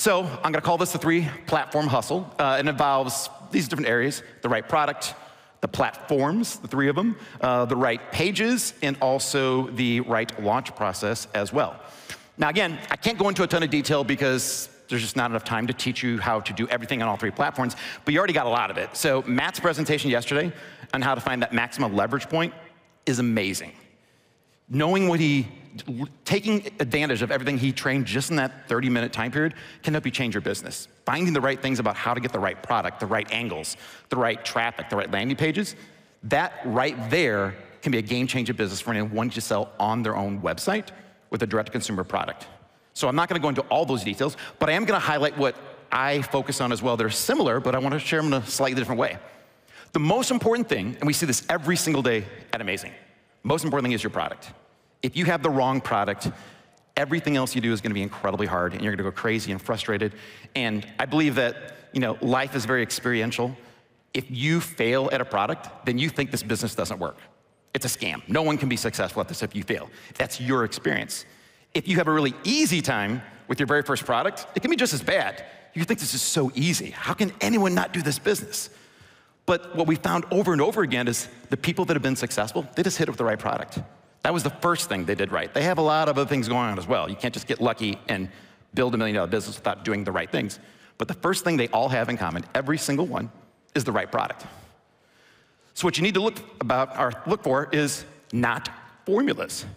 So I'm gonna call this the 3-platform hustle. It involves these different areas: the right product, the platforms, the 3 of them, the right pages, and also the right launch process as well. Now again, I can't go into a ton of detail because there's just not enough time to teach you how to do everything on all 3 platforms, but you already got a lot of it. So Matt's presentation yesterday on how to find that maximum leverage point is amazing. Knowing taking advantage of everything he trained just in that 30-minute time period can help you change your business. Finding the right things about how to get the right product, the right angles, the right traffic, the right landing pages, that right there can be a game-changing business for anyone wanting to sell on their own website with a direct-to-consumer product. So I'm not gonna go into all those details, but I am gonna highlight what I focus on as well. They're similar, but I wanna share them in a slightly different way. The most important thing, and we see this every single day at Amazing, most important thing is your product. If you have the wrong product, everything else you do is gonna be incredibly hard, and you're gonna go crazy and frustrated. And I believe that life is very experiential. If you fail at a product, then you think this business doesn't work. It's a scam. No one can be successful at this if you fail. That's your experience. If you have a really easy time with your very first product, it can be just as bad. You think this is so easy. How can anyone not do this business? But what we found over and over again is the people that have been successful, they just hit it with the right product. That was the first thing they did right. They have a lot of other things going on as well. You can't just get lucky and build $1 million business without doing the right things. But the first thing they all have in common, every single one, is the right product. So what you need to look for is not formulas.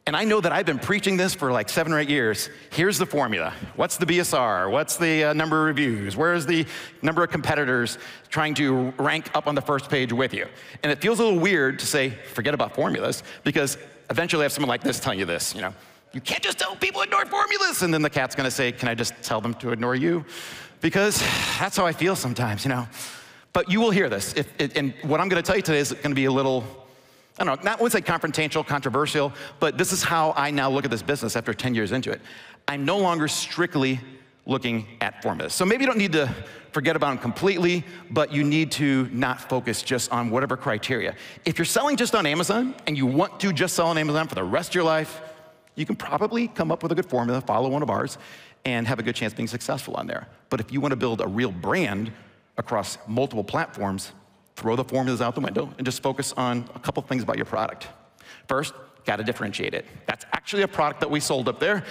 And I know that I've been preaching this for like 7 or 8 years. Here's the formula. What's the BSR? What's the number of reviews? Where's the number of competitors trying to rank up on the first page with you? And it feels a little weird to say, forget about formulas, because eventually I have someone like this telling you this, you can't just tell people ignore formulas. And then the cat's gonna say, can I just tell them to ignore you? Because that's how I feel sometimes, But you will hear this. And what I'm gonna tell you today is gonna be a little, I don't know, not only say confrontational, controversial, but this is how I now look at this business after 10 years into it. I'm no longer strictly looking at formulas. So maybe you don't need to forget about them completely, but you need to not focus just on whatever criteria. If you're selling just on Amazon and you want to just sell on Amazon for the rest of your life, you can probably come up with a good formula, follow one of ours, and have a good chance of being successful on there. But if you want to build a real brand across multiple platforms, throw the formulas out the window and just focus on a couple things about your product. First, gotta differentiate it. That's actually a product that we sold up there.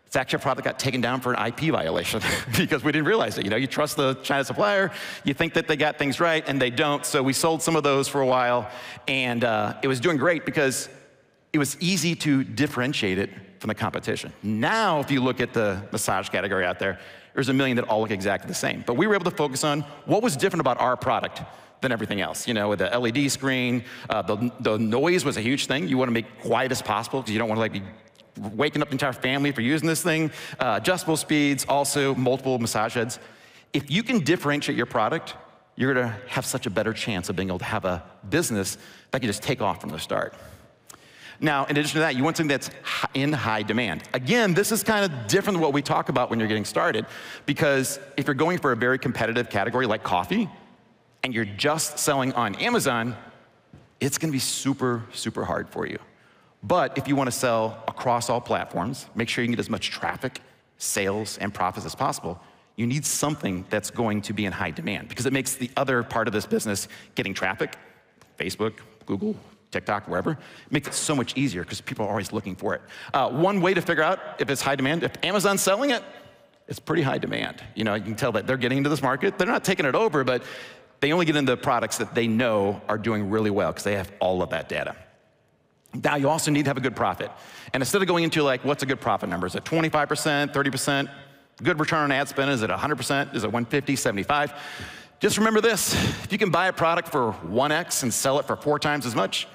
It's actually a product that got taken down for an IP violation because we didn't realize it. You trust the China supplier, you think that they got things right, and they don't. So we sold some of those for a while, and it was doing great because it was easy to differentiate it from the competition. Now, if you look at the massage category out there, there's a million that all look exactly the same. But we were able to focus on what was different about our product than everything else. With the LED screen, the noise was a huge thing. You want to make quiet as possible because you don't want to be waking up the entire family for using this thing. Adjustable speeds, also multiple massage heads. If you can differentiate your product, you're gonna have such a better chance of being able to have a business that can just take off from the start. Now, in addition to that, you want something that's in high demand. Again, this is kind of different than what we talk about when you're getting started, because if you're going for a very competitive category like coffee, and you're just selling on Amazon, it's gonna be super, super hard for you. But if you wanna sell across all platforms, make sure you can get as much traffic, sales, and profits as possible, you need something that's going to be in high demand, because it makes the other part of this business, getting traffic, Facebook, Google, TikTok, wherever, makes it so much easier because people are always looking for it. One way to figure out if it's high demand, if Amazon's selling it, it's pretty high demand. You can tell that they're getting into this market. They're not taking it over, but they only get into products that they know are doing really well because they have all of that data. Now, you also need to have a good profit. And instead of going into what's a good profit number? Is it 25%, 30%? Good return on ad spend, is it 100%? Is it 150, 75? Just remember this, if you can buy a product for 1x and sell it for 4 times as much,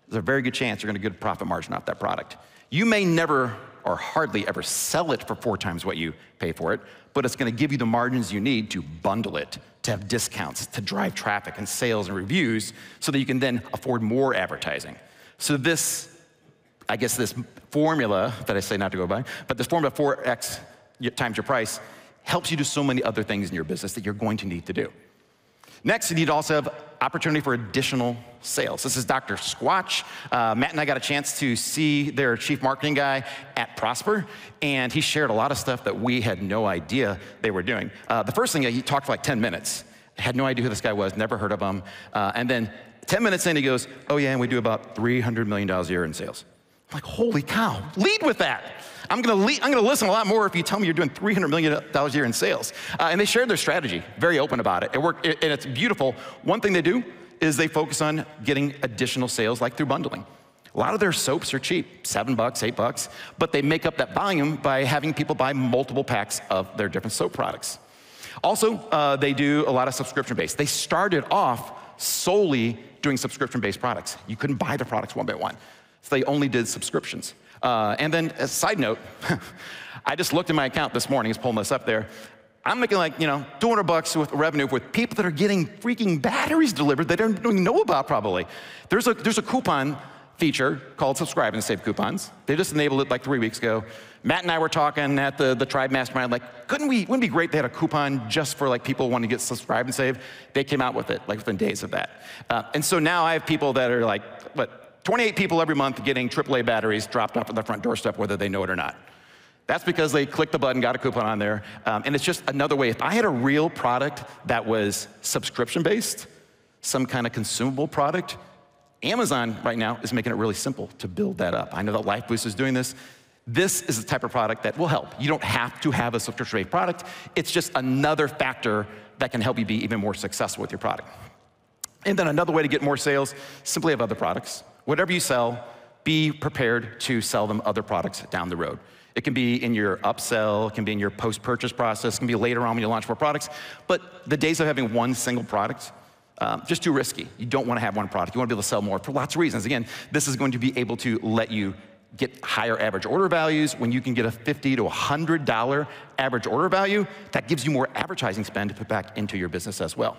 there's a very good chance you're gonna get a good profit margin off that product. You may never or hardly ever sell it for 4 times what you pay for it, but it's gonna give you the margins you need to bundle it, to have discounts, to drive traffic and sales and reviews so that you can then afford more advertising. So this formula that I say not to go by, but this formula 4x times your price helps you do so many other things in your business that you're going to need to do. Next, you need to also have opportunity for additional sales. This is Dr. Squatch. Matt and I got a chance to see their chief marketing guy at Prosper, and he shared a lot of stuff that we had no idea they were doing. The first thing, he talked for like 10 minutes. Had no idea who this guy was, never heard of him. And then 10 minutes in, he goes, oh yeah, and we do about $300 million a year in sales. I'm like, holy cow, lead with that. I'm gonna listen a lot more if you tell me you're doing $300 million a year in sales. And they shared their strategy, very open about it. It worked, and it's beautiful. One thing they do is they focus on getting additional sales, like through bundling. A lot of their soaps are cheap, $7, $8, but they make up that volume by having people buy multiple packs of their different soap products. Also, they do a lot of subscription-based. They started off solely doing subscription-based products. You couldn't buy the products one by one, so they only did subscriptions. And then, as a side note, I just looked at my account this morning, it's pulling this up there. I'm making like, $200 with revenue with people that are getting freaking batteries delivered they don't even know about probably. There's a coupon feature called Subscribe and Save Coupons. They just enabled it like 3 weeks ago. Matt and I were talking at the Tribe Mastermind, like, wouldn't it be great if they had a coupon just for like people who want to get Subscribe and Save? They came out with it like within days of that. And so now I have people that are like, 28 people every month getting AAA batteries dropped off at the front doorstep, whether they know it or not. That's because they clicked the button, got a coupon on there, and it's just another way. If I had a real product that was subscription-based, some kind of consumable product, Amazon right now is making it really simple to build that up. I know that LifeBoost is doing this. This is the type of product that will help. You don't have to have a subscription-based product. It's just another factor that can help you be even more successful with your product. And then another way to get more sales, simply have other products. Whatever you sell, be prepared to sell them other products down the road. It can be in your upsell, it can be in your post-purchase process, it can be later on when you launch more products, but the days of having one single product, just too risky. You don't want to have one product. You want to be able to sell more for lots of reasons. Again, this is going to be able to let you get higher average order values. When you can get a $50 to $100 average order value, that gives you more advertising spend to put back into your business as well.